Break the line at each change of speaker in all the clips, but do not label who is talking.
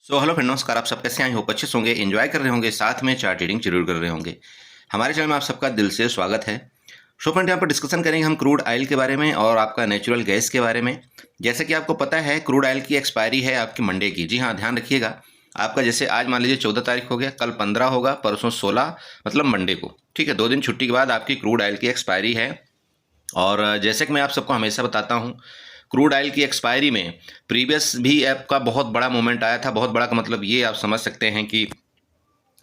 Hello friend, नमस्कार। आप सब कैसे हैं? आई होप अच्छे से होंगे, एंजॉय कर रहे होंगे, साथ में चार्ट रीडिंग जरूर कर रहे होंगे। हमारे चैनल में आप सबका दिल से स्वागत है। फ्रेंड, यहाँ पर डिस्कशन करेंगे हम क्रूड ऑयल के बारे में और आपका नेचुरल गैस के बारे में। जैसे कि आपको पता है, क्रूड ऑयल की एक्सपायरी है आपकी मंडे की। जी हाँ, ध्यान रखिएगा। आपका जैसे आज मान लीजिए 14 तारीख हो गया, कल 15 होगा, परसों 16, मतलब मंडे को। ठीक है, 2 दिन छुट्टी के बाद आपकी क्रूड ऑयल की एक्सपायरी है। और जैसे कि मैं आप सबको हमेशा बताता हूँ, क्रूड ऑयल की एक्सपायरी में प्रीवियस भी ऐप का बहुत बड़ा मोमेंट आया था। बहुत बड़ा का मतलब ये आप समझ सकते हैं कि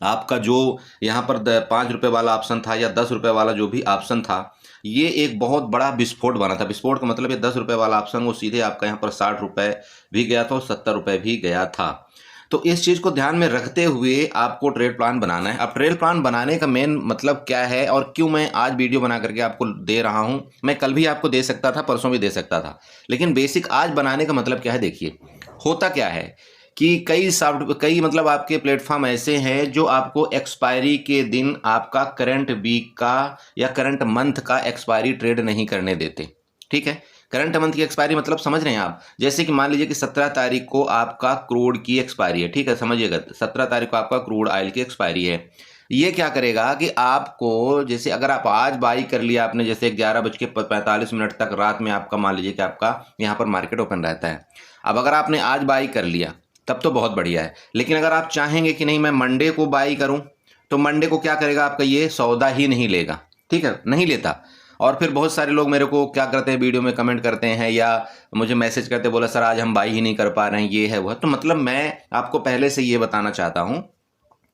आपका जो यहाँ पर 5 रुपये वाला ऑप्शन था या 10 रुपये वाला जो भी ऑप्शन था, ये एक बहुत बड़ा विस्फोट बना था। विस्फोट का मतलब ये 10 रुपये वाला ऑप्शन वो सीधे आपका यहाँ पर 60 रुपये भी गया था और 70 रुपये भी गया था। तो इस चीज़ को ध्यान में रखते हुए आपको ट्रेड प्लान बनाना है। अब ट्रेड प्लान बनाने का मेन मतलब क्या है और क्यों मैं आज वीडियो बना करके आपको दे रहा हूं। मैं कल भी आपको दे सकता था, परसों भी दे सकता था, लेकिन बेसिक आज बनाने का मतलब क्या है। देखिए, होता क्या है कि कई मतलब आपके प्लेटफॉर्म ऐसे हैं जो आपको एक्सपायरी के दिन आपका करंट वीक का या करंट मंथ का एक्सपायरी ट्रेड नहीं करने देते। ठीक है, करंट मंथ की एक्सपायरी मतलब समझ रहे हैं आप। जैसे कि मान लीजिए कि 17 तारीख को आपका क्रूड की एक्सपायरी है। ठीक है, समझिएगा, 17 तारीख को आपका क्रूड ऑयल की एक्सपायरी है। ये क्या करेगा कि आपको, जैसे अगर आप आज बाई कर लिया आपने, जैसे 11:45 तक रात में आपका मान लीजिए कि आपका यहाँ पर मार्केट ओपन रहता है। अब अगर आपने आज बाई कर लिया तब तो बहुत बढ़िया है, लेकिन अगर आप चाहेंगे कि नहीं मैं मंडे को बाई करूं, तो मंडे को क्या करेगा, आपका ये सौदा ही नहीं लेगा। ठीक है, नहीं लेता। और फिर बहुत सारे लोग मेरे को क्या करते हैं, वीडियो में कमेंट करते हैं या मुझे मैसेज करते, बोला सर आज हम बाई ही नहीं कर पा रहे हैं, ये है वो है। तो मतलब मैं आपको पहले से ये बताना चाहता हूं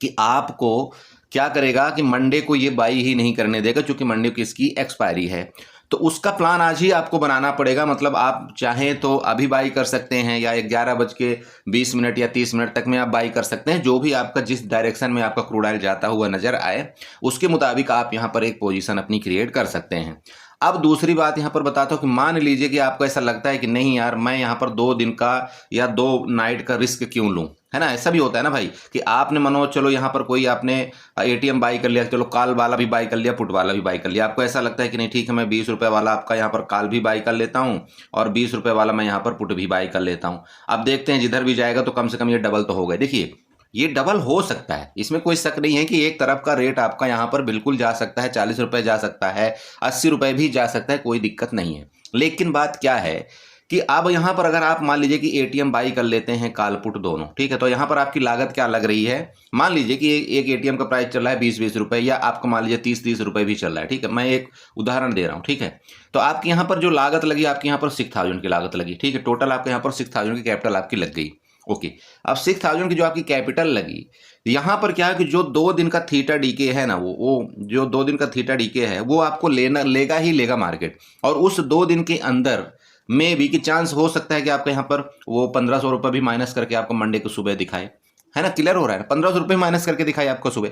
कि आपको क्या करेगा कि मंडे को ये बाई ही नहीं करने देगा, क्योंकि मंडे को इसकी एक्सपायरी है। तो उसका प्लान आज ही आपको बनाना पड़ेगा। मतलब आप चाहें तो अभी बाई कर सकते हैं या 11:20 या 30 मिनट तक में आप बाई कर सकते हैं। जो भी आपका, जिस डायरेक्शन में आपका क्रूड ऑयल जाता हुआ नजर आए, उसके मुताबिक आप यहाँ पर एक पोजीशन अपनी क्रिएट कर सकते हैं। अब दूसरी बात यहाँ पर बताता हूँ कि मान लीजिए कि आपको ऐसा लगता है कि नहीं यार, मैं यहाँ पर 2 दिन का या 2 नाइट का रिस्क क्यों लूँ, है ना। ऐसा भी होता है ना भाई कि आपने मनो चलो यहाँ पर कोई आपने एटीएम बाई कर लिया, चलो कॉल वाला भी बाई कर लिया, पुट वाला भी बाई कर लिया। आपको ऐसा लगता है कि नहीं ठीक है, मैं 20 रुपये वाला आपका यहाँ पर कॉल भी बाई कर लेता हूँ और 20 रुपये वाला मैं यहाँ पर पुट भी बाई कर लेता हूँ। अब देखते हैं जिधर भी जाएगा तो कम से कम ये डबल तो हो गए। देखिए, ये डबल हो सकता है, इसमें कोई शक नहीं है कि एक तरफ का रेट आपका यहाँ पर बिल्कुल जा सकता है, 40 रुपये जा सकता है, 80 रुपये भी जा सकता है, कोई दिक्कत नहीं है। लेकिन बात क्या है कि अब यहाँ पर अगर आप मान लीजिए कि एटीएम बाई कर लेते हैं काल पुट दोनों, ठीक है, तो यहाँ पर आपकी लागत क्या लग रही है। मान लीजिए कि एक एटीएम का प्राइस चल रहा है 20-20 रुपये, या आपको मान लीजिए 30-30 रुपये भी चल रहा है। ठीक है, मैं एक उदाहरण दे रहा हूँ। ठीक है, तो आपकी यहाँ पर जो लागत लगी, आपकी यहाँ पर 6000 की लागत लगी। ठीक है, टोटल आपके यहाँ पर 6000 की कैपिटल आपकी लग गई। ओके, अब 6000 की जो आपकी कैपिटल लगी, यहाँ पर क्या है कि जो 2 दिन का थीटा डीके है ना, वो जो 2 दिन का थीटा डीके है वो आपको लेगा ही लेगा मार्केट। और उस 2 दिन के अंदर में भी कि चांस हो सकता है कि आपके यहाँ पर वो 1500 रुपये भी माइनस करके आपको मंडे को सुबह दिखाए, है ना। क्लियर हो रहा है ना, 1500 रुपये माइनस करके दिखाए आपको सुबह।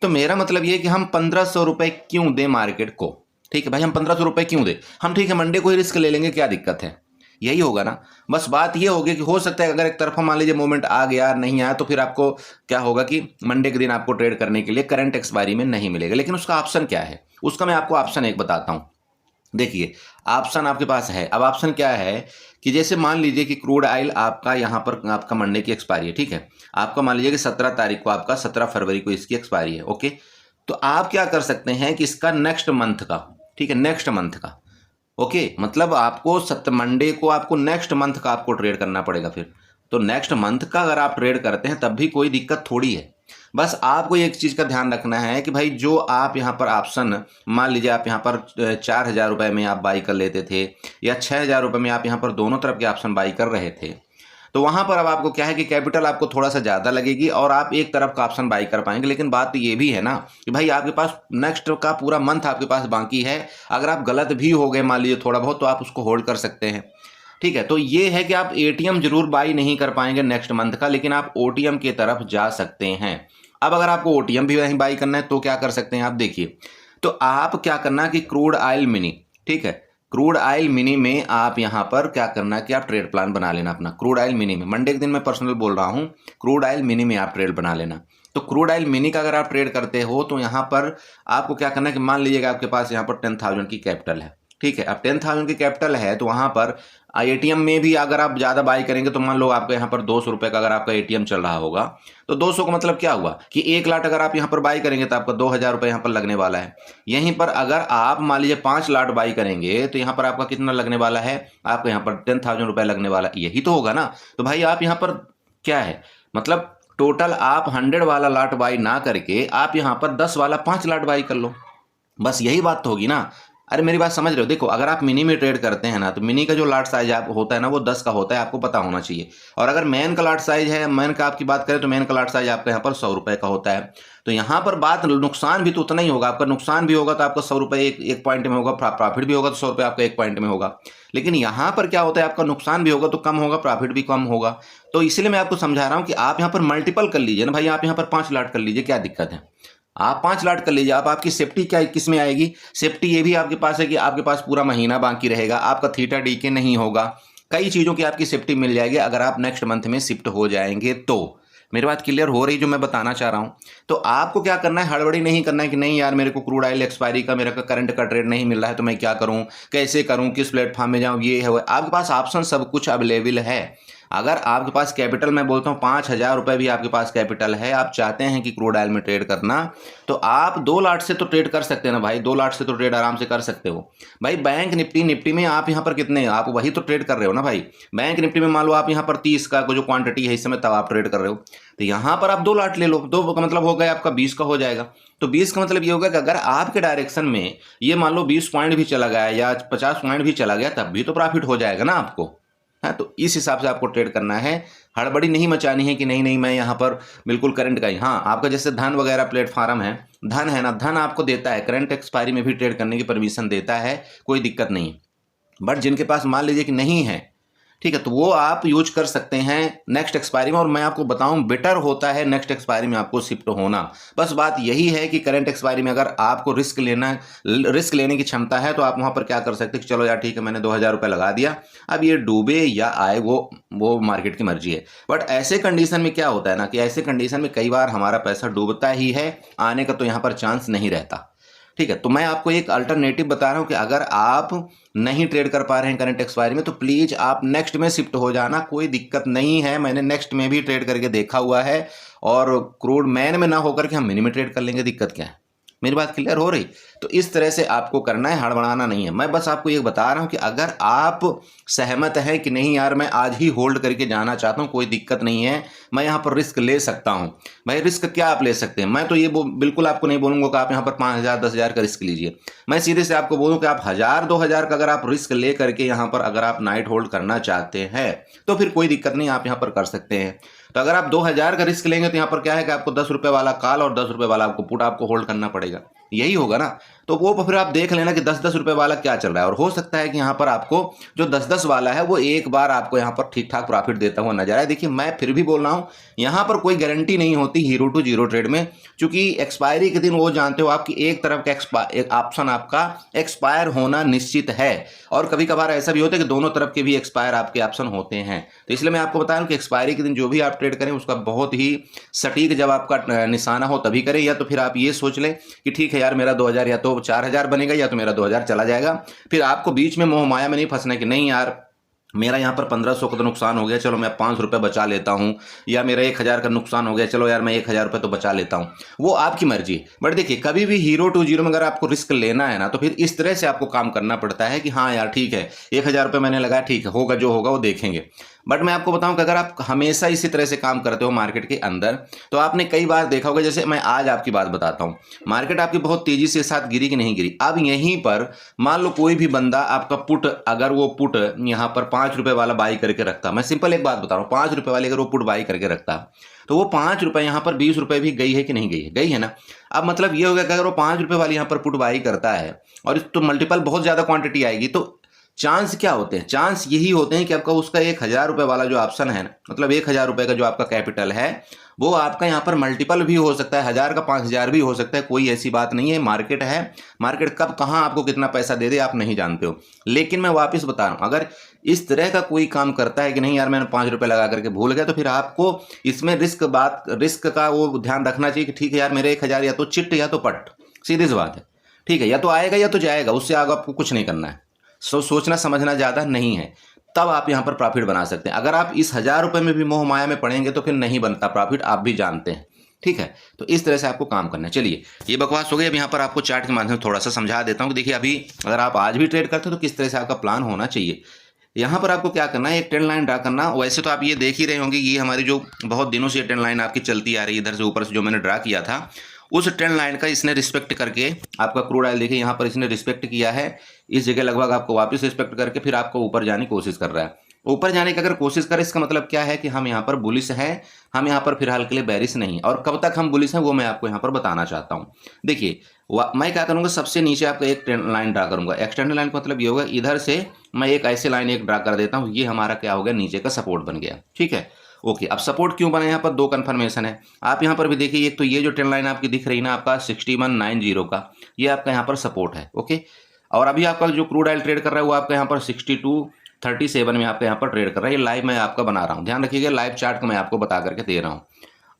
तो मेरा मतलब ये है कि हम 1500 रुपये क्यों दें मार्केट को। ठीक है भाई, हम 1500 रुपये क्यों दें, हम ठीक है मंडे को ही रिस्क ले लेंगे, क्या दिक्कत है। यही होगा ना। बस बात ये होगी कि हो सकता है अगर एक तरफा मान लीजिए मोमेंट आ गया, नहीं आया, तो फिर आपको क्या होगा कि मंडे के दिन आपको ट्रेड करने के लिए करंट एक्सपायरी में नहीं मिलेगा। लेकिन उसका ऑप्शन क्या है, उसका मैं आपको ऑप्शन एक बताता हूं। देखिए, ऑप्शन आपके पास है। अब ऑप्शन क्या है कि जैसे मान लीजिए कि क्रूड ऑयल आपका यहाँ पर आपका मंडे की एक्सपायरी है। ठीक है, आपका मान लीजिए कि 17 तारीख को, आपका 17 फरवरी को इसकी एक्सपायरी है। ओके, तो आप क्या कर सकते हैं कि इसका नेक्स्ट मंथ का, ठीक है, नेक्स्ट मंथ का, ओके, मतलब आपको मंडे को आपको नेक्स्ट मंथ का आपको ट्रेड करना पड़ेगा फिर। तो नेक्स्ट मंथ का अगर आप ट्रेड करते हैं तब भी कोई दिक्कत थोड़ी है। बस आपको एक चीज़ का ध्यान रखना है कि भाई जो आप यहाँ पर ऑप्शन, मान लीजिए आप यहाँ पर 4000 रुपये में आप बाई कर लेते थे या 6000 रुपये में आप यहाँ पर दोनों तरफ के ऑप्शन बाई कर रहे थे, तो वहाँ पर अब आपको क्या है कि कैपिटल आपको थोड़ा सा ज़्यादा लगेगी और आप एक तरफ का ऑप्शन बाई कर पाएंगे। लेकिन बात तो ये भी है ना कि भाई आपके पास नेक्स्ट का पूरा मंथ आपके पास बाकी है। अगर आप गलत भी हो गए मान लीजिए थोड़ा बहुत, तो आप उसको होल्ड कर सकते हैं। ठीक है, तो ये है कि आप एटीएम जरूर बाई नहीं कर पाएंगे नेक्स्ट मंथ का, लेकिन आप ओटीएम की तरफ जा सकते हैं। अब अगर आपको ओटीएम भी वहीं बाई करना है तो क्या कर सकते हैं आप, देखिए, तो आप क्या करना कि क्रूड ऑयल मिनी, ठीक है, क्रूड ऑयल मिनी में आप यहाँ पर क्या करना कि आप ट्रेड प्लान बना लेना अपना। क्रूड ऑयल मिनी में मंडे के दिन मैं पर्सनल बोल रहा हूँ, क्रूड ऑयल मिनी में आप ट्रेड बना लेना। तो क्रूड ऑयल मिनी का अगर आप ट्रेड करते हो तो यहाँ पर आपको क्या करना है कि मान लीजिएगा आपके पास यहाँ पर 10,000 की कैपिटल है। ठीक है। अब 10,000 की कैपिटल है तो वहाँ पर एटीएम में भी अगर आप ज़्यादा बाई करेंगे तो मान लो आपके यहाँ पर 200 रुपये का अगर आपका एटीएम चल रहा होगा तो 200 का मतलब क्या हुआ कि 1 लाख अगर आप यहाँ पर बाई करेंगे तो आपका 2,000 रुपये यहाँ पर लगने वाला है। यहीं पर अगर आप मान लीजिए 5 लाख बाई करेंगे तो यहाँ पर आपका कितना लगने वाला है, आपका यहाँ पर 10,000 रुपये लगने वाला, यही तो होगा ना। तो भाई आप यहाँ पर क्या है, मतलब टोटल आप 100 वाला लाट बाई ना करके आप यहाँ पर 10 वाला 5 लाट बाई कर लो, बस यही बात तो होगी ना। अरे मेरी बात समझ रहे हो? देखो अगर आप मिनी में ट्रेड करते हैं ना तो मिनी का जो लाट साइज आप होता है ना वो 10 का होता है, आपको पता होना चाहिए। और अगर मैन का लाट साइज है, मैन का आपकी बात करें तो मैन का लाट साइज आपका यहाँ पर 100 रुपये का होता है। तो यहाँ पर बात नुकसान भी तो उतना ही होगा, आपका नुकसान भी होगा तो आपका 100 रुपये एक पॉइंट में होगा, प्रॉफिट भी होगा तो 100 रुपये आपका एक पॉइंट में होगा। लेकिन यहाँ पर क्या होता है, आपका नुकसान भी होगा तो कम होगा, प्रॉफिट भी कम होगा। तो इसलिए मैं आपको समझा रहा हूँ कि आप यहाँ पर मल्टीपल कर लीजिए ना भाई, आप यहाँ पर 5 लाट कर लीजिए, क्या दिक्कत है। आप 5 लाट कर लीजिए, आप आपकी सेफ्टी क्या किस में आएगी, सेफ्टी ये भी आपके पास है कि आपके पास पूरा महीना बाकी रहेगा, आपका थीटा डीके नहीं होगा, कई चीज़ों की आपकी सेफ्टी मिल जाएगी अगर आप नेक्स्ट मंथ में शिफ्ट हो जाएंगे तो। मेरी बात क्लियर हो रही जो मैं बताना चाह रहा हूँ। तो आपको क्या करना है, हड़बड़ी नहीं करना है कि नहीं यार मेरे को क्रूड ऑयल एक्सपायरी का मेरा करंट का ट्रेड नहीं मिल रहा है तो मैं क्या करूँ, कैसे करूँ, किस प्लेटफॉर्म में जाऊँ, ये है वो। आपके पास ऑप्शन सब कुछ अवेलेबल है। अगर आपके पास कैपिटल, मैं बोलता हूँ 5,000 रुपये भी आपके पास कैपिटल है, आप चाहते हैं कि क्रूड ऑयल में ट्रेड करना, तो आप 2 लाट से तो ट्रेड कर सकते हैं ना भाई, 2 लाट से तो ट्रेड आराम से कर सकते हो भाई। बैंक निफ्टी में आप यहाँ पर कितने, आप वही तो ट्रेड कर रहे हो ना भाई। बैंक निफ्टी में मान लो आप यहाँ पर 30 का जो क्वांटिटी है इस समय तब आप ट्रेड कर रहे हो, तो यहाँ पर आप 2 लाट ले लो, 2 का मतलब हो गया आपका 20 का हो जाएगा। तो 20 का मतलब ये होगा कि अगर आपके डायरेक्शन में ये मान लो 20 पॉइंट भी चला गया या 50 पॉइंट भी चला गया तब भी तो प्रॉफिट हो जाएगा ना आपको। हाँ, तो इस हिसाब से आपको ट्रेड करना है, हड़बड़ी नहीं मचानी है कि नहीं नहीं मैं यहाँ पर बिल्कुल करंट का ही। हाँ, आपका जैसे धन वगैरह प्लेटफॉर्म है, धन है ना, धन आपको देता है करंट एक्सपायरी में भी ट्रेड करने की परमिशन देता है, कोई दिक्कत नहीं। बट जिनके पास मान लीजिए कि नहीं है, ठीक है, तो वो आप यूज कर सकते हैं नेक्स्ट एक्सपायरी में। और मैं आपको बताऊं बेटर होता है नेक्स्ट एक्सपायरी में आपको शिफ्ट होना। बस बात यही है कि करंट एक्सपायरी में अगर आपको रिस्क लेने की क्षमता है तो आप वहां पर क्या कर सकते हैं कि चलो यार ठीक है मैंने 2,000 रुपये लगा दिया, अब ये डूबे या आए वो मार्केट की मर्जी है। बट ऐसे कंडीशन में क्या होता है ना कि ऐसे कंडीशन में कई बार हमारा पैसा डूबता ही है, आने का तो यहाँ पर चांस नहीं रहता। ठीक है, तो मैं आपको एक अल्टरनेटिव बता रहा हूं कि अगर आप नहीं ट्रेड कर पा रहे हैं करंट एक्सपायरी में तो प्लीज आप नेक्स्ट में शिफ्ट हो जाना, कोई दिक्कत नहीं है। मैंने नेक्स्ट में भी ट्रेड करके देखा हुआ है और क्रूड मैन में ना होकर के हम मिनी में ट्रेड कर लेंगे, दिक्कत क्या है। मेरी बात क्लियर हो रही? तो इस तरह से आपको करना है, हड़बड़ाना नहीं है। मैं बस आपको ये बता रहा हूं कि अगर आप सहमत हैं कि नहीं यार मैं आज ही होल्ड करके जाना चाहता हूं, कोई दिक्कत नहीं है, मैं यहाँ पर रिस्क ले सकता हूं। भाई रिस्क क्या आप ले सकते हैं, मैं तो ये बिल्कुल आपको नहीं बोलूंगा कि आप यहाँ पर 5,000 10,000 का रिस्क लीजिए। मैं सीधे से आपको बोलूँ कि आप 1,000 2,000 का अगर आप रिस्क ले करके यहाँ पर अगर आप नाइट होल्ड करना चाहते हैं तो फिर कोई दिक्कत नहीं, आप यहाँ पर कर सकते हैं। तो अगर आप 2,000 का रिस्क लेंगे तो यहाँ पर क्या है कि आपको 10 रुपये वाला कॉल और 10 रुपये वाला आपको पुट आपको होल्ड करना पड़ेगा, यही होगा ना। तो वो फिर आप देख लेना कि 10-10 रुपये वाला क्या चल रहा है, और हो सकता है कि यहाँ पर आपको जो 10-10 वाला है वो एक बार आपको यहाँ पर ठीक ठाक प्रॉफिट देता हुआ नजर आए। देखिए मैं फिर भी बोल रहा हूँ यहाँ पर कोई गारंटी नहीं होती हीरो टू जीरो ट्रेड में, क्योंकि एक्सपायरी के दिन वो जानते हो आपकी एक तरफ का एक ऑप्शन आपका एक्सपायर होना निश्चित है, और कभी कभार ऐसा भी होता है कि दोनों तरफ के भी एक्सपायर आपके ऑप्शन होते हैं। तो इसलिए मैं आपको बता रहा हूँ कि एक्सपायरी के दिन जो भी आप ट्रेड करें उसका बहुत ही सटीक जब आपका निशाना हो तभी करें, या तो फिर आप ये सोच लें कि ठीक है यार मेरा 2,000 या तो 4,000 बनेगा या तो मेरा 2,000 चला जाएगा। फिर आपको बीच में मोह माया में नहीं फंसना कि नहीं यार मेरा यहाँ पर 1,500 का तो नुकसान हो गया, चलो मैं 500 रुपये बचा लेता हूँ, या मेरा 1,000 का नुकसान हो गया, चलो यार मैं 1,000 रुपये तो बचा लेता हूँ, वो आपकी मर्जी। बट देखिए कभी भी हीरो टू जीरो में अगर आपको रिस्क लेना है ना तो फिर इस तरह से आपको काम करना पड़ता है कि हाँ यार ठीक है 1,000 रुपये मैंने लगाया, ठीक है होगा जो होगा वो देखेंगे। बट मैं आपको बताऊं कि अगर आप हमेशा इसी तरह से काम करते हो मार्केट के अंदर तो आपने कई बार देखा होगा, जैसे मैं आज आपकी बात बताता हूं, मार्केट आपकी बहुत तेजी से साथ गिरी कि नहीं गिरी। अब यहीं पर मान लो कोई भी बंदा आपका पुट, अगर वो पुट यहां पर 5 रुपए वाला बाई करके रखता, मैं सिंपल एक बात बता रहा हूं, 5 रुपए वाले अगर वो पुट बाई करके रखता तो वो 5 रुपए यहां पर 20 रुपए भी गई है कि नहीं गई है, गई है ना। अब मतलब ये हो गया कि अगर वो 5 रुपए वाली यहां पर पुट बाई करता है और तो मल्टीपल बहुत ज्यादा क्वांटिटी आएगी, तो चांस क्या होते हैं, चांस यही होते हैं कि आपका उसका 1,000 रुपये वाला जो ऑप्शन है ना, मतलब 1,000 रुपये का जो आपका कैपिटल है वो आपका यहाँ पर मल्टीपल भी हो सकता है, 1,000 का 5,000 भी हो सकता है, कोई ऐसी बात नहीं है। मार्केट है, मार्केट कब कहाँ आपको कितना पैसा दे दे आप नहीं जानते हो। लेकिन मैं वापस बता रहा हूँ, अगर इस तरह का कोई काम करता है कि नहीं यार मैंने 5 रुपये लगा करके भूल गया, तो फिर आपको इसमें रिस्क का वो ध्यान रखना चाहिए कि ठीक है यार मेरे 1,000 या तो चिट या तो पट, सीधी सी बात है, ठीक है, या तो आएगा या तो जाएगा, उससे आगे आपको कुछ नहीं करना है। सोचना समझना ज़्यादा नहीं है, तब आप यहाँ पर प्रॉफिट बना सकते हैं। अगर आप इस 1000 रुपये में भी मोह माया में पड़ेंगे तो फिर नहीं बनता प्रॉफिट, आप भी जानते हैं। ठीक है, तो इस तरह से आपको काम करना है। चलिए, ये बकवास हो गई। अब यहाँ पर आपको चार्ट के माध्यम से थोड़ा सा समझा देता हूँ कि देखिए अभी अगर आप आज भी ट्रेड करते हो तो किस तरह से आपका प्लान होना चाहिए। यहाँ पर आपको क्या करना है, एक ट्रेंड लाइन ड्रा करना। वैसे तो आप ये देख ही रहे होंगे, ये हमारी जो बहुत दिनों से ट्रेंड लाइन आपकी चलती आ रही है, इधर से ऊपर से जो मैंने ड्रा किया था, उस ट्रेंड लाइन का इसने रिस्पेक्ट करके आपका क्रूड ऑयल देखिए यहाँ पर इसने रिस्पेक्ट किया है। इस जगह लगभग आपको वापस रिस्पेक्ट करके फिर आपको ऊपर जाने की कोशिश कर रहा है। ऊपर जाने की अगर कोशिश करें, इसका मतलब क्या है कि हम यहाँ पर बुलिश हैं, हम यहाँ पर फिलहाल के लिए बेरिश नहीं। और कब तक हम बुलिश हैं वो मैं आपको यहाँ पर बताना चाहता हूँ। देखिए मैं क्या करूँगा, सबसे नीचे आपका एक ट्रेंड लाइन ड्रा करूँगा। एक्सटेंड लाइन का मतलब ये होगा, इधर से मैं एक ऐसे लाइन एक ड्रा कर देता हूँ, ये हमारा क्या हो गया, नीचे का सपोर्ट बन गया। ठीक है, ओके। अब सपोर्ट क्यों बना, यहाँ पर दो कन्फर्मेशन है। आप यहाँ पर भी देखिए, एक तो ये जो ट्रेंड लाइन आपकी दिख रही है ना आपका 6190 का, ये आपका यहाँ पर सपोर्ट है। ओके, और अभी आपका जो क्रूड ऑयल ट्रेड कर रहा है वो आपका यहाँ पर 6237 में आपका यहाँ पर ट्रेड कर रहा है। ये लाइव मैं आपका बना रहा हूँ, ध्यान रखिएगा, लाइव चार्ट को मैं आपको बता करके दे रहा हूँ।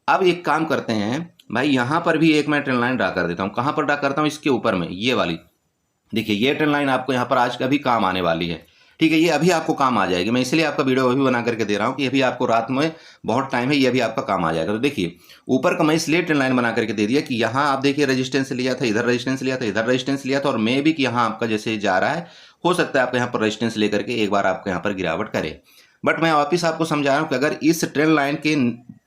अब एक काम करते हैं भाई, यहाँ पर भी एक मैं ट्रेंड लाइन ड्रा कर देता हूँ। कहाँ पर ड्रा करता हूँ, इसके ऊपर में, ये वाली देखिए, ये ट्रेंड लाइन आपको यहाँ पर आज का भी काम आने वाली है। ठीक है, ये अभी आपको काम आ जाएगी। मैं इसलिए आपका वीडियो अभी बना करके दे रहा हूँ कि अभी आपको रात में बहुत टाइम है, ये अभी आपका काम आ जाएगा। तो देखिए ऊपर का मैं इसलिए ट्रेंड लाइन बना करके दे दिया कि यहाँ आप देखिए रेजिस्टेंस लिया था, इधर रेजिस्टेंस लिया था, इधर रेजिस्टेंस लिया था, और मे भी कि यहाँ आपका जैसे जा रहा है, हो सकता है आपको यहाँ पर रेजिस्टेंस लेकर के एक बार आपको यहाँ पर गिरावट करे। बट मैं वापिस आपको समझा रहा हूँ कि अगर इस ट्रेंड लाइन के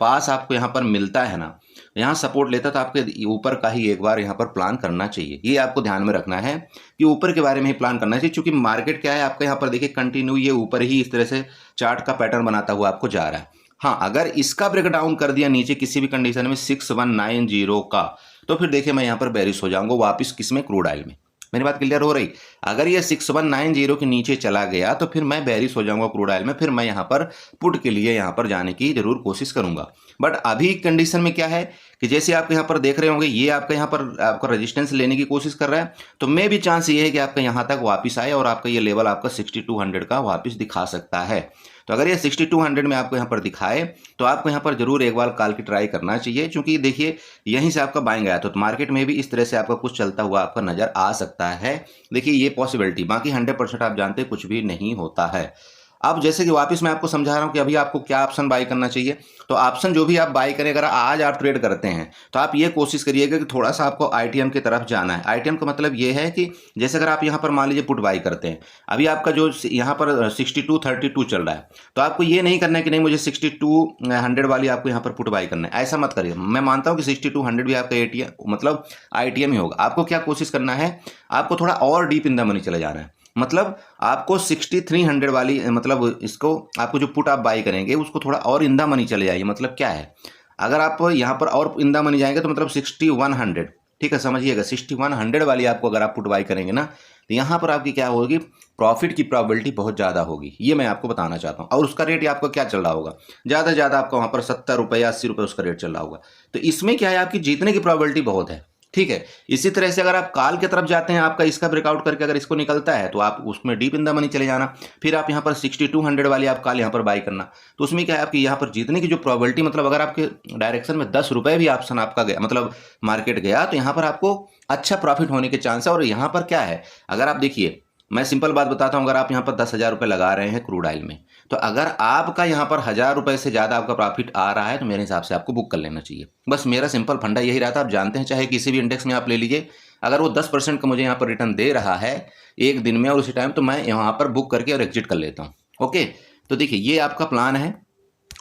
पास आपको यहाँ पर मिलता है ना, यहाँ सपोर्ट लेता, तो आपके ऊपर का ही एक बार यहाँ पर प्लान करना चाहिए। ये आपको ध्यान में रखना है कि ऊपर के बारे में ही प्लान करना चाहिए, क्योंकि मार्केट क्या है आपका यहाँ पर देखिए कंटिन्यू ये ऊपर ही इस तरह से चार्ट का पैटर्न बनाता हुआ आपको जा रहा है। हाँ, अगर इसका ब्रेकडाउन कर दिया नीचे किसी भी कंडीशन में 6190 का, तो फिर देखिए मैं यहाँ पर बेरिश हो जाऊंगा वापिस, किसमें, क्रूड ऑयल में। मेरी बात क्लियर हो रही। अगर ये 6190 के नीचे चला गया तो फिर मैं बेरिश हो जाऊंगा क्रूड ऑयल में, फिर मैं यहाँ पर पुट के लिए यहाँ पर जाने की जरूर कोशिश करूंगा। बट अभी कंडीशन में क्या है कि जैसे आप यहाँ पर देख रहे होंगे, ये आपका यहाँ पर आपका रेजिस्टेंस लेने की कोशिश कर रहा है, तो मे भी चांस ये है कि आपका यहाँ तक वापस आए और आपका ये लेवल आपका 6200 का वापस दिखा सकता है। तो अगर ये 6200 में आपको यहाँ पर दिखाए तो आपको यहाँ पर जरूर एक बार कॉल की ट्राई करना चाहिए, क्योंकि देखिए यहीं से आपका बाइंग आया तो मार्केट में भी इस तरह से आपका कुछ चलता हुआ आपका नजर आ सकता है। देखिए ये पॉसिबिलिटी, बाकी 100% आप जानते हैं कुछ भी नहीं होता है। अब जैसे कि वापस मैं आपको समझा रहा हूं कि अभी आपको क्या ऑप्शन बाई करना चाहिए। तो ऑप्शन जो भी आप बाई करें, अगर आज आप ट्रेड करते हैं तो आप ये कोशिश करिएगा कि थोड़ा सा आपको आईटीएम की तरफ जाना है। आईटीएम का मतलब ये है कि जैसे अगर आप यहाँ पर मान लीजिए पुट बाई करते हैं, अभी आपका जो यहाँ पर 6232 चल रहा है, तो आपको ये नहीं करना है कि नहीं मुझे 6200 वाली आपको यहाँ पर पुट बाई करना है, ऐसा मत करिए। मैं मानता हूँ कि 6200 भी आपका एटीएम मतलब आईटीएम ही होगा। आपको क्या कोशिश करना है, आपको थोड़ा और डीप इन द मनी चले जाना है। मतलब आपको 6300 वाली, मतलब इसको आपको जो पुट आप बाई करेंगे उसको थोड़ा और इन द मनी चले जाइए। मतलब क्या है, अगर आप यहाँ पर और इन द मनी जाएंगे तो मतलब 6100, ठीक है, समझिएगा 6100 वाली आपको अगर आप पुट बाई करेंगे ना, तो यहाँ पर आपकी क्या होगी, प्रॉफिट की प्रोबेबिलिटी बहुत ज़्यादा होगी। ये मैं आपको बताना चाहता हूँ। और उसका रेट आपका क्या चल रहा होगा, ज़्यादा से ज़्यादा आपका वहाँ पर 70 रुपये 80 रुपये उसका रेट चल रहा होगा। तो इसमें क्या है, आपकी जीतने की प्रोबेबिलिटी बहुत है। ठीक है, इसी तरह से अगर आप कॉल की तरफ जाते हैं, आपका इसका ब्रेकआउट करके अगर इसको निकलता है तो आप उसमें डीप इन द मनी चले जाना। फिर आप यहाँ पर 6200 वाली आप कॉल यहाँ पर बाई करना। तो उसमें क्या है, आपकी यहाँ पर जीतने की जो प्रोबेबिलिटी, मतलब अगर आपके डायरेक्शन में 10 रुपये भी ऑप्शन आपका गया, मतलब मार्केट गया, तो यहाँ पर आपको अच्छा प्रॉफिट होने के चांस है। और यहाँ पर क्या है, अगर आप देखिए, मैं सिंपल बात बताता हूँ, अगर आप यहाँ पर 10,000 रुपये लगा रहे हैं क्रूड ऑयल में, तो अगर आपका यहाँ पर 1000 रुपये से ज़्यादा आपका प्रॉफिट आ रहा है तो मेरे हिसाब से आपको बुक कर लेना चाहिए। बस मेरा सिंपल फंडा यही रहता है। आप जानते हैं, चाहे किसी भी इंडेक्स में आप ले लीजिए, अगर वो 10% का मुझे यहाँ पर रिटर्न दे रहा है एक दिन में और उसी टाइम, तो मैं यहाँ पर बुक करके और एग्जिट कर लेता हूँ। ओके, तो देखिए ये आपका प्लान है।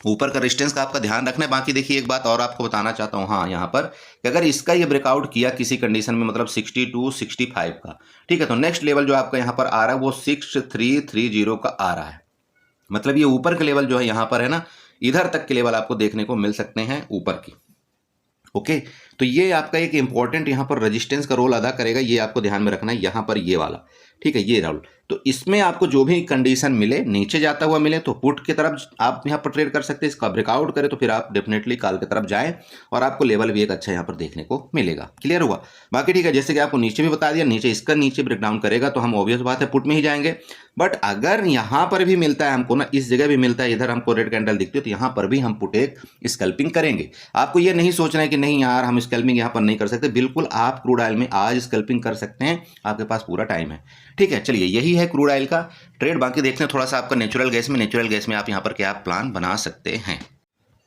ऊपर का रेजिस्टेंस का आपका ध्यान रखना है। बाकी देखिए एक बात और आपको बताना चाहता हूँ, हाँ, यहाँ पर कि अगर इसका ये ब्रेकआउट किया किसी कंडीशन में, मतलब 62 65 का, ठीक है, तो नेक्स्ट लेवल जो आपका यहाँ पर आ रहा है वो 6330 का आ रहा है। मतलब ये ऊपर के लेवल जो है यहाँ पर है ना, इधर तक के लेवल आपको देखने को मिल सकते हैं ऊपर की। ओके, तो ये आपका एक इंपॉर्टेंट यहाँ पर रेजिस्टेंस का रोल अदा करेगा। ये आपको ध्यान में रखना है, यहाँ पर ये वाला, ठीक है, ये रोल। तो इसमें आपको जो भी कंडीशन मिले, नीचे जाता हुआ मिले तो पुट की तरफ आप यहाँ पर ट्रेड कर सकते हैं। इसका ब्रेकआउट करे तो फिर आप डेफिनेटली कॉल की तरफ जाएं और आपको लेवल भी एक अच्छा यहाँ पर देखने को मिलेगा। क्लियर हुआ? बाकी ठीक है, जैसे कि आपको नीचे भी बता दिया, नीचे इसका नीचे ब्रेकडाउन करेगा तो हम ऑब्वियस बात है पुट में ही जाएंगे। बट अगर यहाँ पर भी मिलता है हमको ना, इस जगह भी मिलता है, इधर हमको रेड कैंडल दिखती है, तो यहाँ पर भी हम पुट एक स्कैल्पिंग करेंगे। आपको ये नहीं सोचना है कि नहीं यार हम स्कैल्पिंग यहाँ पर नहीं कर सकते। बिल्कुल आप क्रूड ऑयल में आज स्कैल्पिंग कर सकते हैं, आपके पास पूरा टाइम है। ठीक है, चलिए यही है क्रूड ऑयल का ट्रेड। बाकी देखते हैं थोड़ा सा आपका नेचुरल गैस में, नेचुरल गैस में आप यहाँ पर क्या प्लान बना सकते हैं।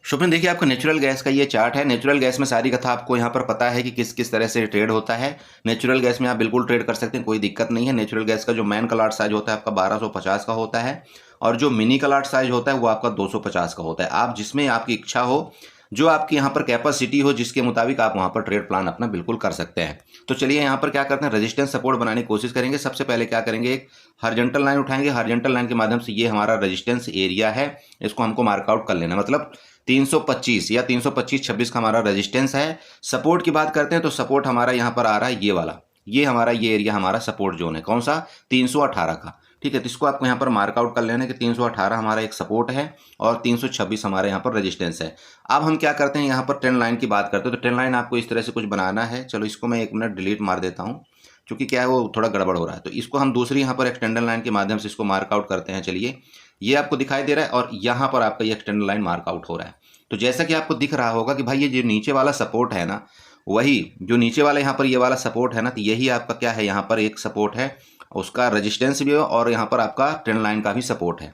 सो फ्रेंड देखिए, आपका नेचुरल गैस का ये चार्ट है। नेचुरल गैस में सारी कथा आपको यहाँ पर पता है कि किस किस तरह से ट्रेड होता है। नेचुरल गैस में आप बिल्कुल ट्रेड कर सकते हैं, कोई दिक्कत नहीं है। नेचुरल गैस का जो मैन का लॉट साइज होता है आपका 1250 का होता है, और जो मिनी का लॉट साइज होता है वो आपका 250 का होता है। आप जिसमें आपकी इच्छा हो, जो आपकी यहाँ पर कैपेसिटी हो, जिसके मुताबिक आप वहाँ पर ट्रेड प्लान अपना बिल्कुल कर सकते हैं। तो चलिए यहाँ पर क्या करते हैं, रेजिस्टेंस सपोर्ट बनाने की कोशिश करेंगे। सबसे पहले क्या करेंगे, एक हॉरिजॉन्टल लाइन उठाएंगे। हॉरिजॉन्टल लाइन के माध्यम से ये हमारा रेजिस्टेंस एरिया है, इसको हमको मार्कआउट कर लेना। मतलब 325 या 325-26 का हमारा रेजिस्टेंस है। सपोर्ट की बात करते हैं तो सपोर्ट हमारा यहाँ पर आ रहा है ये वाला, ये हमारा ये एरिया हमारा सपोर्ट जोन है। कौन सा? 318 का। ठीक है, तो इसको आपको यहाँ पर मार्कआउट कर लेना कि 318 हमारा एक सपोर्ट है और 326 हमारे यहाँ पर रेजिस्टेंस है। अब हम क्या करते हैं, यहाँ पर ट्रेंड लाइन की बात करते हैं। तो ट्रेंड लाइन आपको इस तरह से कुछ बनाना है। चलो इसको मैं 1 मिनट डिलीट मार देता हूँ, क्योंकि क्या है वो थोड़ा गड़बड़ हो रहा है। तो इसको हम दूसरी यहाँ पर एक्सटेंडर लाइन के माध्यम से इसको मार्कआउट करते हैं। चलिए, ये आपको दिखाई दे रहा है और यहाँ पर आपका ये एक्सटेंडर लाइन मार्कआउट हो रहा है। तो जैसा कि आपको दिख रहा होगा कि भाई ये जो नीचे वाला सपोर्ट है ना, वही जो नीचे वाला यहाँ पर ये वाला सपोर्ट है ना, तो यही आपका क्या है, यहाँ पर एक सपोर्ट है, उसका रेजिस्टेंस भी है और यहाँ पर आपका ट्रेंड लाइन का भी सपोर्ट है।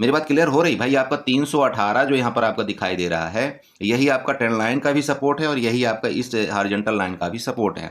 मेरी बात क्लियर हो रही भाई? आपका 318 जो यहाँ पर आपका दिखाई दे रहा है, यही आपका ट्रेंड लाइन का भी सपोर्ट है और यही आपका इस हॉरिजॉन्टल लाइन का भी सपोर्ट है।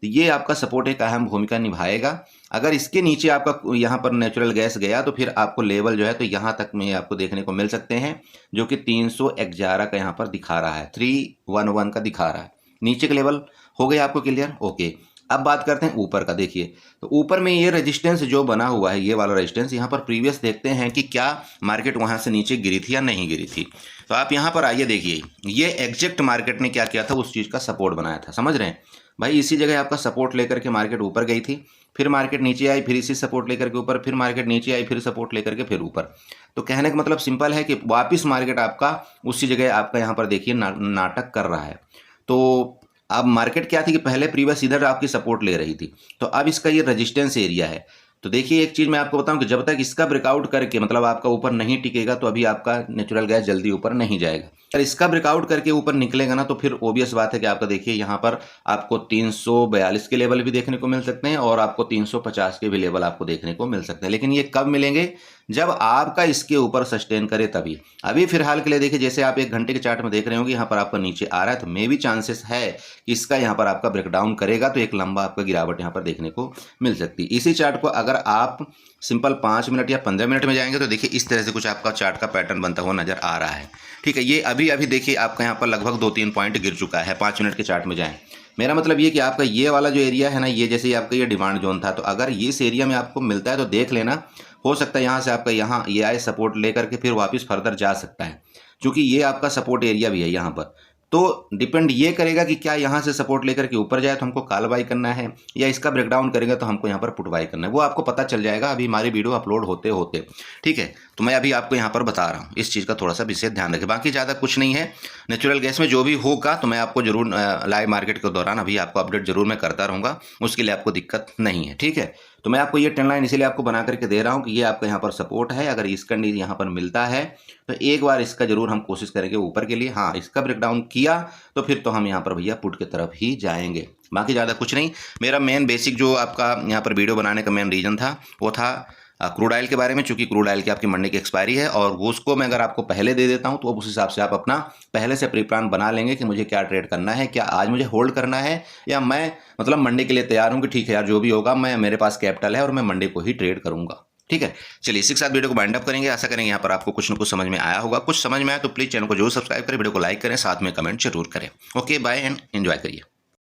तो ये आपका सपोर्ट एक अहम भूमिका निभाएगा। अगर इसके नीचे आपका यहाँ पर नेचुरल गैस गया तो फिर आपको लेवल जो है तो यहाँ तक में आपको देखने को मिल सकते हैं, जो कि 311 का यहाँ पर दिखा रहा है, 311 का दिखा रहा है। नीचे का लेवल हो गया आपको क्लियर? ओके। अब बात करते हैं ऊपर का। देखिए, तो ऊपर में ये रेजिस्टेंस जो बना हुआ है, ये वाला रेजिस्टेंस, यहाँ पर प्रीवियस देखते हैं कि क्या मार्केट वहाँ से नीचे गिरी थी या नहीं गिरी थी। तो आप यहाँ पर आइए, देखिए ये एग्जैक्ट मार्केट ने क्या किया था, उस चीज़ का सपोर्ट बनाया था। समझ रहे हैं भाई? इसी जगह आपका सपोर्ट लेकर के मार्केट ऊपर गई थी, फिर मार्केट नीचे आई, फिर इसी सपोर्ट लेकर के ऊपर, फिर मार्केट नीचे आई, फिर सपोर्ट लेकर के फिर ऊपर। तो कहने का मतलब सिंपल है कि वापिस मार्केट आपका उसी जगह आपका यहाँ पर देखिए नाटक कर रहा है। तो अब मार्केट क्या थी कि पहले प्रीवियस इधर आपकी सपोर्ट ले रही थी, तो अब इसका ये रेजिस्टेंस एरिया है। तो देखिए एक चीज़ मैं आपको बताऊं कि जब तक इसका ब्रेकआउट करके मतलब आपका ऊपर नहीं टिकेगा तो अभी आपका नेचुरल गैस जल्दी ऊपर नहीं जाएगा। अगर इसका ब्रेकआउट करके ऊपर निकलेगा ना तो फिर ओबियस बात है कि आपका देखिए यहाँ पर आपको 342 के लेवल भी देखने को मिल सकते हैं और आपको 350 के भी लेवल आपको देखने को मिल सकते हैं। लेकिन ये कब मिलेंगे? जब आपका इसके ऊपर सस्टेन करे तभी। अभी फिलहाल के लिए देखिए, जैसे आप 1 घंटे के चार्ट में देख रहे होंगे यहाँ पर आपका नीचे आ रहा है, तो मे भी चांसेस है कि इसका यहाँ पर आपका ब्रेकडाउन करेगा तो एक लंबा आपका गिरावट यहाँ पर देखने को मिल सकती है। इसी चार्ट को अगर आप सिंपल 5 मिनट या 15 मिनट में जाएंगे तो देखिए इस तरह से कुछ आपका चार्ट का पैटर्न बनता हुआ नजर आ रहा है। ठीक है, ये अभी अभी देखिए आपका यहाँ पर लगभग 2-3 पॉइंट गिर चुका है। 5 मिनट के चार्ट में जाएं। मेरा मतलब ये कि आपका ये वाला जो एरिया है ना, ये जैसे ही आपका ये डिमांड जोन था, तो अगर इस एरिया में आपको मिलता है तो देख लेना, हो सकता है यहाँ से आपका यहाँ ये आए सपोर्ट लेकर के फिर वापस फर्दर जा सकता है, क्योंकि ये आपका सपोर्ट एरिया भी है यहाँ पर। तो डिपेंड ये करेगा कि क्या यहाँ से सपोर्ट लेकर के ऊपर जाए तो हमको कॉल बाई करना है, या इसका ब्रेकडाउन करेगा तो हमको यहाँ पर पुट बाई करना है। वो आपको पता चल जाएगा अभी हमारी वीडियो अपलोड होते होते। ठीक है, तो मैं अभी आपको यहाँ पर बता रहा हूँ, इस चीज़ का थोड़ा सा विशेष ध्यान रखें। बाकी ज़्यादा कुछ नहीं है। नेचुरल गैस में जो भी होगा तो मैं आपको जरूर लाइव मार्केट के दौरान अभी आपको अपडेट जरूर मैं करता रहूँगा, उसके लिए आपको दिक्कत नहीं है। ठीक है, तो मैं आपको ये ट्रेंड लाइन इसीलिए आपको बना करके दे रहा हूँ कि ये आपका यहाँ पर सपोर्ट है। अगर इसका नीचे यहाँ पर मिलता है तो एक बार इसका जरूर हम कोशिश करेंगे ऊपर के लिए। हाँ, इसका ब्रेकडाउन किया तो फिर तो हम यहाँ पर भैया पुट की तरफ ही जाएंगे। बाकी ज़्यादा कुछ नहीं। मेरा मेन बेसिक जो आपका यहाँ पर वीडियो बनाने का मेन रीज़न था वो था क्रूड ऑयल के बारे में, चूंकि क्रूड ऑयल की आपकी मंडी की एक्सपायरी है और वो उसको मैं अगर आपको पहले दे देता हूं तो उस हिसाब से आप अपना पहले से प्री प्लान बना लेंगे कि मुझे क्या ट्रेड करना है, क्या आज मुझे होल्ड करना है या मैं मतलब मंडी के लिए तैयार हूं कि ठीक है यार जो भी होगा मैं मेरे पास कैपिटल है और मैं मंडी को ही ट्रेड करूंगा। ठीक है, चलिए इसी के साथ वीडियो को बाइंड अप करेंगे। आशा करेंगे यहाँ पर आपको कुछ न कुछ समझ में आया होगा। कुछ समझ में आया तो प्लीज़ चैनल को जरूर सब्सक्राइब करें, वीडियो को लाइक करें, साथ में कमेंट जरूर करें। ओके, बाय एंड एंजॉय करिए।